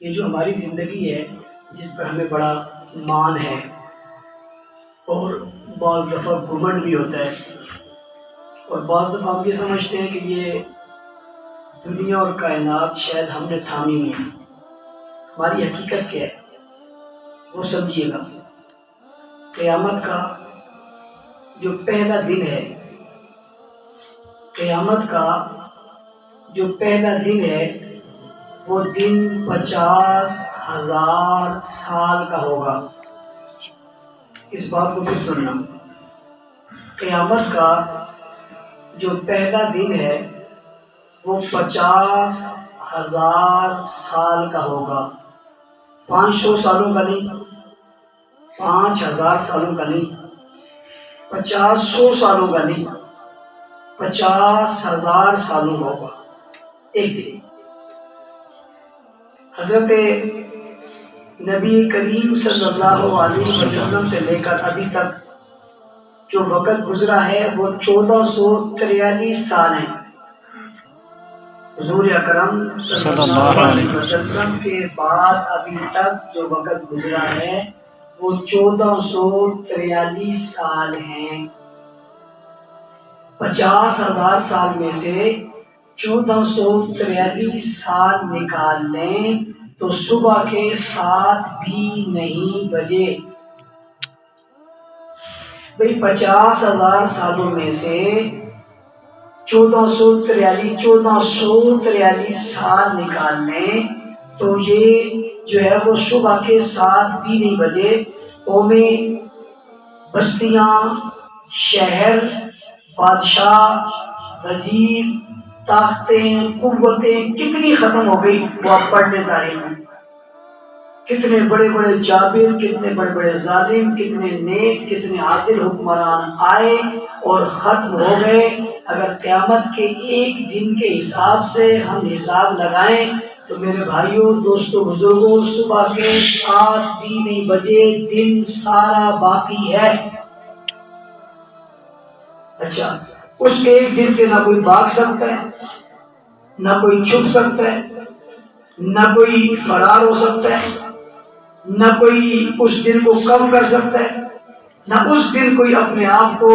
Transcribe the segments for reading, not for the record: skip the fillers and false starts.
یہ جو ہماری زندگی ہے جس پر ہمیں بڑا مان ہے اور بعض دفعہ گھمنڈ بھی ہوتا ہے، اور بعض دفعہ ہم یہ سمجھتے ہیں کہ یہ دنیا اور کائنات شاید ہم نے تھامی ہوئی ہے۔ ہماری حقیقت کیا ہے وہ سمجھیے گا۔ قیامت کا جو پہلا دن ہے، قیامت کا جو پہلا دن ہے وہ دن 50,000 سال کا ہوگا۔ اس بات کو پھر سننا، قیامت کا جو پہلا دن ہے وہ 50,000 سال کا ہوگا۔ 500 سالوں کا نہیں، 5,000 سالوں کا نہیں، 50 سالوں کا نہیں، 50,000 سالوں کا ہوگا ایک دن۔ حضرت نبی کریم صلی اللہ علیہ وسلم سے لے کر ابھی تک جو وقت گزرا ہے وہ 1443 سال ہیں۔ حضور اکرم صلی اللہ علیہ وسلم کے بعد ابھی تک جو وقت گزرا ہے وہ 1443 سال ہیں۔ 50,000 سال میں سے 1443 سال نکال لیں تو صبح کے 7 بھی نہیں بجے۔ بھئی 50,000 سالوں میں سے 1443 سال نکال لیں تو یہ جو ہے وہ صبح کے 7 بھی نہیں بجے۔ قومیں، بستیاں، شہر، بادشاہ، وزیر، طاقتیں، قوتیں کتنی ختم ہو گئی وہ آپ پڑھ لیں تاریخ میں۔ کتنے بڑے بڑے جابر، کتنے بڑے بڑے ظالم، کتنے نیک، کتنے عادل حکمران آئے اور ختم ہو گئے۔ اگر قیامت کے ایک دن کے حساب سے ہم حساب لگائیں تو میرے بھائیوں، دوستوں، بزرگوں، صبح کے 7 بھی نہیں بجے، دن سارا باقی ہے۔ اچھا، اس ایک دن سے نہ کوئی بھاگ سکتا ہے، نہ کوئی چھپ سکتا ہے، نہ کوئی فرار ہو سکتا ہے، نہ کوئی اس دن کو کم کر سکتا ہے، نہ اس دن کوئی اپنے آپ کو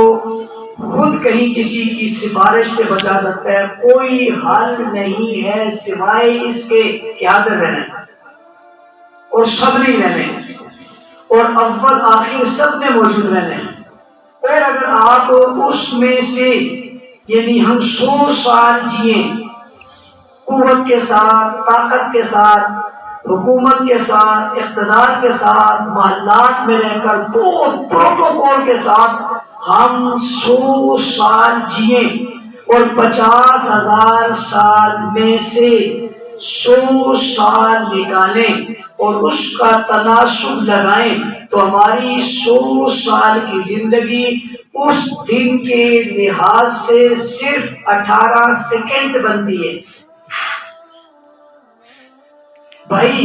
خود کہیں کسی کی سفارش سے بچا سکتا ہے۔ کوئی حل نہیں ہے سوائے اس کے کہ حاضر رہنا ہے اور سب نہیں رہنے، اور اول آخر سب نے موجود رہنا ہے۔ اور اگر آپ اس میں سے یعنی ہم 100 سال جئیں قوت کے ساتھ، طاقت کے ساتھ، حکومت کے ساتھ، اقتدار کے ساتھ، محلات میں رہ کر بہت پروٹوکول کے ساتھ ہم 100 سال جئیں اور 50,000 سال میں سے 100 سال نکالیں اور اس کا تناسب لگائیں تو ہماری 100 سال کی زندگی اس دن کے لحاظ سے صرف 18 سیکنڈ بنتی ہے۔ بھائی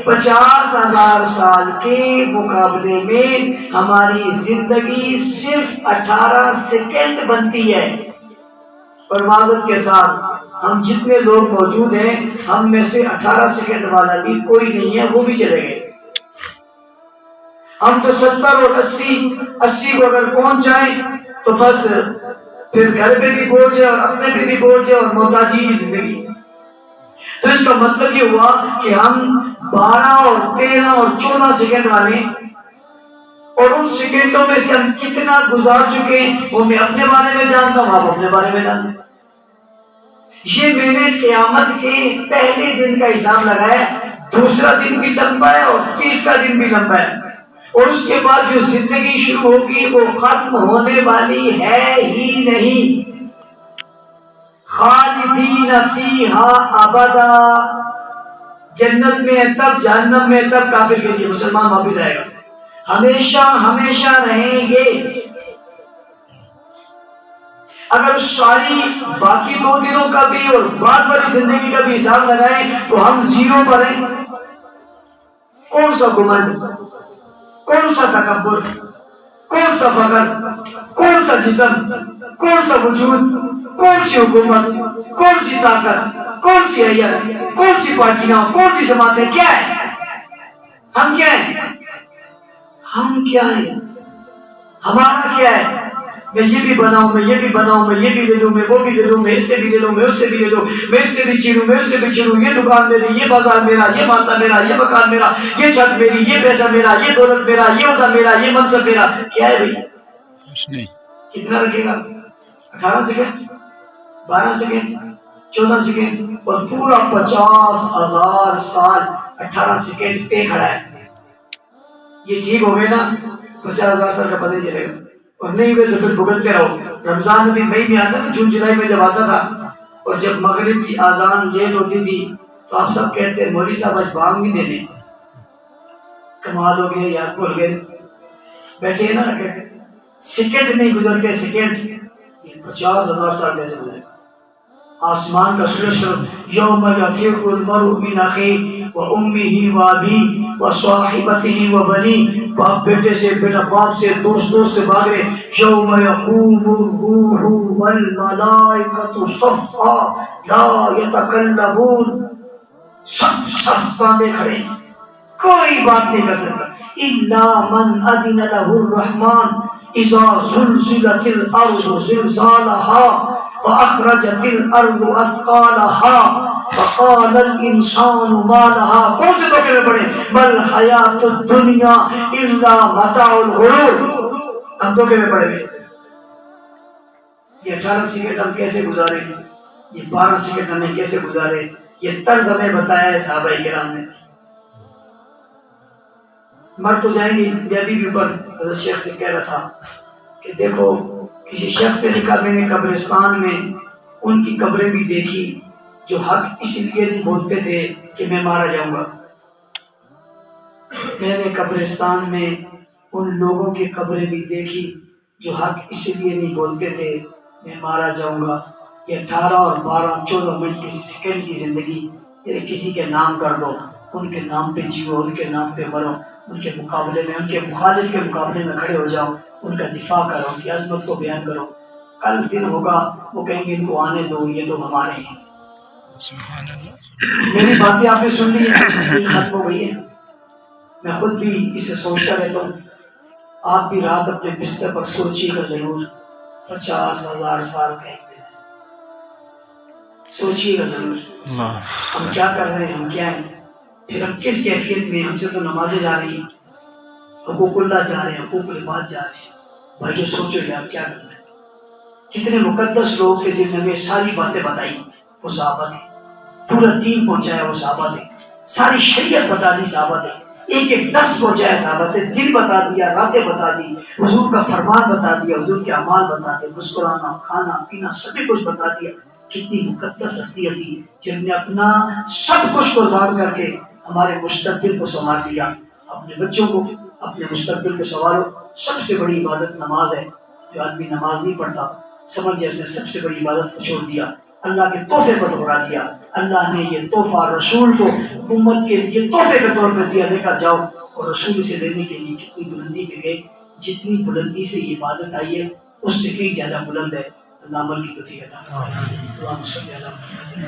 50,000 سال کے مقابلے میں ہماری زندگی صرف 18 سیکنڈ بنتی ہے، اور معذرت کے ساتھ ہم جتنے لوگ موجود ہیں ہم میں سے 18 سیکنڈ والا بھی کوئی نہیں ہے، وہ بھی چلے گئے۔ ہم تو 70 اور 80 کو اگر پہنچ جائیں تو بس پھر گھر پہ بھی بوجھ ہے اور اپنے پہ بھی بوجھ ہے اور محتاجی کی زندگی۔ تو اس کا مطلب یہ ہوا کہ ہم 12 اور 13 اور 14 سیکنڈ والے، اور ان سیکنڈوں میں سے ہم کتنا گزار چکے ہیں وہ میں اپنے بارے میں جانتا ہوں، آپ اپنے بارے میں جانتے ہیں۔ یہ میں نے قیامت کے پہلے دن کا حساب لگایا، دوسرا دن بھی لمبا ہے اور تیسرا دن بھی لمبا ہے، اور اس کے بعد جو زندگی شروع ہوگی وہ ختم ہونے والی ہے ہی نہیں۔ خالدین فیہا ابدا، جنت میں ہے تب، جہنم میں ہے تب، کافر کے لیے مسلمان واپس آئے گا، ہمیشہ ہمیشہ رہیں گے۔ اگر ساری باقی 2 دنوں کا بھی اور بعد والی زندگی کا بھی حساب لگائیں تو ہم 0 پر ہیں۔ کون سا گھمنڈ، کون سا تکبر، کون سا فخر، کون سا جسم، کون سا وجود، کون سی حکومت، کون سی طاقت، کون سی حیت، کون سی پارٹیاں، کون سی جماعتیں، کیا ہے؟ ہم کیا ہیں؟ ہم کیا ہیں؟ ہمارا کیا ہے؟ میں یہ بھی بناؤں، میں یہ بھی بناؤں، میں یہ بھی لے لوں، میں وہ بھی لے لوں، میں اس سے بھی لے لوں، میں اس سے بھی لے لوں، میں اس سے بھی چیروں، میں اس سے بھی چیروں، یہ دکان میری، یہ بازار میرا، یہ محلہ میرا، یہ مکان میرا، یہ چھت میری، یہ پیسہ میرا، یہ دولت میرا، یہ عہدہ میرا، یہ منصب میرا. کیا ہے بھائی؟ کچھ نہیں. کتنا رکھے گا؟ 18 سیکنڈ، 12 سیکنڈ، 14 سیکنڈ، اور پورا 50,000 سال 18 سیکنڈ پہ کھڑا ہے. یہ ٹھیک ہو گئے نا؟ 50,000 سال کا پتہ چلے گا. اور نہیں ہوئے تو پھر بھگتتے رہو. رمضان بھی مئی میں آتا نا، جون جولائی میں جب آتا تھا، اور جب مغرب کی اذان لیٹ ہوتی تھی تو آپ سب کہتے ہیں مولوی صاحب آج بانگ بھی دینے. کمال ہو گئے، یاد بھول گئے. بیٹھے نا سیکنڈ نہیں گزرتے، سیکنڈ 50,000 سال کیسے گزرے؟ آسمان کا سورج یوم یفر المرء من اخیہ وامہ وابیہ وصاحبتہ وبنیہ، باپ بیٹے سے، بیٹا باپ سے، دوست دوست سے بھاگ رہے. یوم یقوم الروح والملائکۃ صفا لا یتکلمون، سب صف باندھے کھڑے، کوئی بات نہیں کر سکتا. الا من اذن له الرحمن اذا زلزلت الارض زلزالها واخرجت الارض اثقالها وقال الانسان ما لها. کون سے دھوکے میں پڑے؟ بل حیات الدنیا الا متاع الغرور. ہم دھوکے میں پڑے گئے. یہ 18 سیکنڈ ہم کیسے گزارے، یہ 12 سیکنڈ ہمیں کیسے گزارے، یہ طرز ہمیں بتایا ہے صحابہ کرام نے. مر تو جائیں گے. ابھی بھی اوپر حضرت شیخ سے کہہ رہا تھا کہ دیکھو کسی شخص نے لکھا میں نے قبرستان میں ان کی قبریں بھی دیکھی جو حق اس لیے نہیں بولتے تھے کہ میں مارا جاؤں گا. میں نے قبرستان میں ان لوگوں کی قبریں بھی دیکھی جو حق اس لیے نہیں بولتے تھے میں مارا جاؤں گا. یہ 18 اور 12 14 منٹ کی سیکنڈ کی زندگی یہ کسی کے نام کر دو، ان کے نام پہ جیو، ان کے نام پہ مرو، ان کے مقابلے میں، ان کے مخالف کے مقابلے میں کھڑے ہو جاؤ، ان کا دفاع کرو، ان کی عظمت کو بیان کرو. کل دن ہوگا وہ کہیں گے ان کو آنے دو، یہ تو ہمارے ہیں. سبحان اللہ. میری باتیں آپ نے سن لی ہیں، ختم ہو گئی ہے. میں خود بھی اسے سوچتا رہتا ہوں. آپ بھی رات اپنے بستر پر سوچیے گا ضرور. 50,000 سال کا ایک دن ہے. سوچیے گا ضرور ہم کیا کر رہے ہیں، ہم کیا ہیں، پھر ہم کس کیفیت میں. ہم سے تو نمازیں جا رہی ہیں، حقوق اللہ جا رہے ہیں، حقوق العباد جا رہے ہیں. بھائی جو سوچو یار کیا کرنا ہے. کتنے مقدس لوگ تھے جن نے ہمیں ساری باتیں بتائی، وہ صحابہ تھے. پورا دین پہنچایا وہ صحابہ تھے. ساری شریعت بتا دی صحابہ تھے. ایک ایک لفظ پہنچایا صحابہ تھے. دل بتا دیا، راتیں بتا دی، حضور کا فرمان بتا دیا، حضور کے اعمال بتا دے، مسکرانا، کھانا پینا سبھی کچھ بتا دیا. کتنی مقدس ہستیاں تھی جن نے اپنا سب کچھ قربان کر کے ہمارے مستقبل کو سنوار دیا. اپنے بچوں کو، اپنے مستقبل کو سنوارو. سب سے بڑی عبادت نماز ہے. جو آدمی نماز نہیں پڑھتا سمجھ جائے اس نے سب سے بڑی عبادت کو چھوڑ دیا، اللہ کے تحفے کو ٹھکرا دیا. اللہ نے یہ تحفہ رسول کو امت کے لیے تحفے کے طور پہ دیا، لے کر جاؤ. اور رسول سے لینے کے لیے کتنی بلندی پہ گئے. جتنی بلندی سے یہ عبادت آئی ہے اس سے کئی زیادہ بلند ہے. اللہ عمل کی توفیق عطا فرمائے.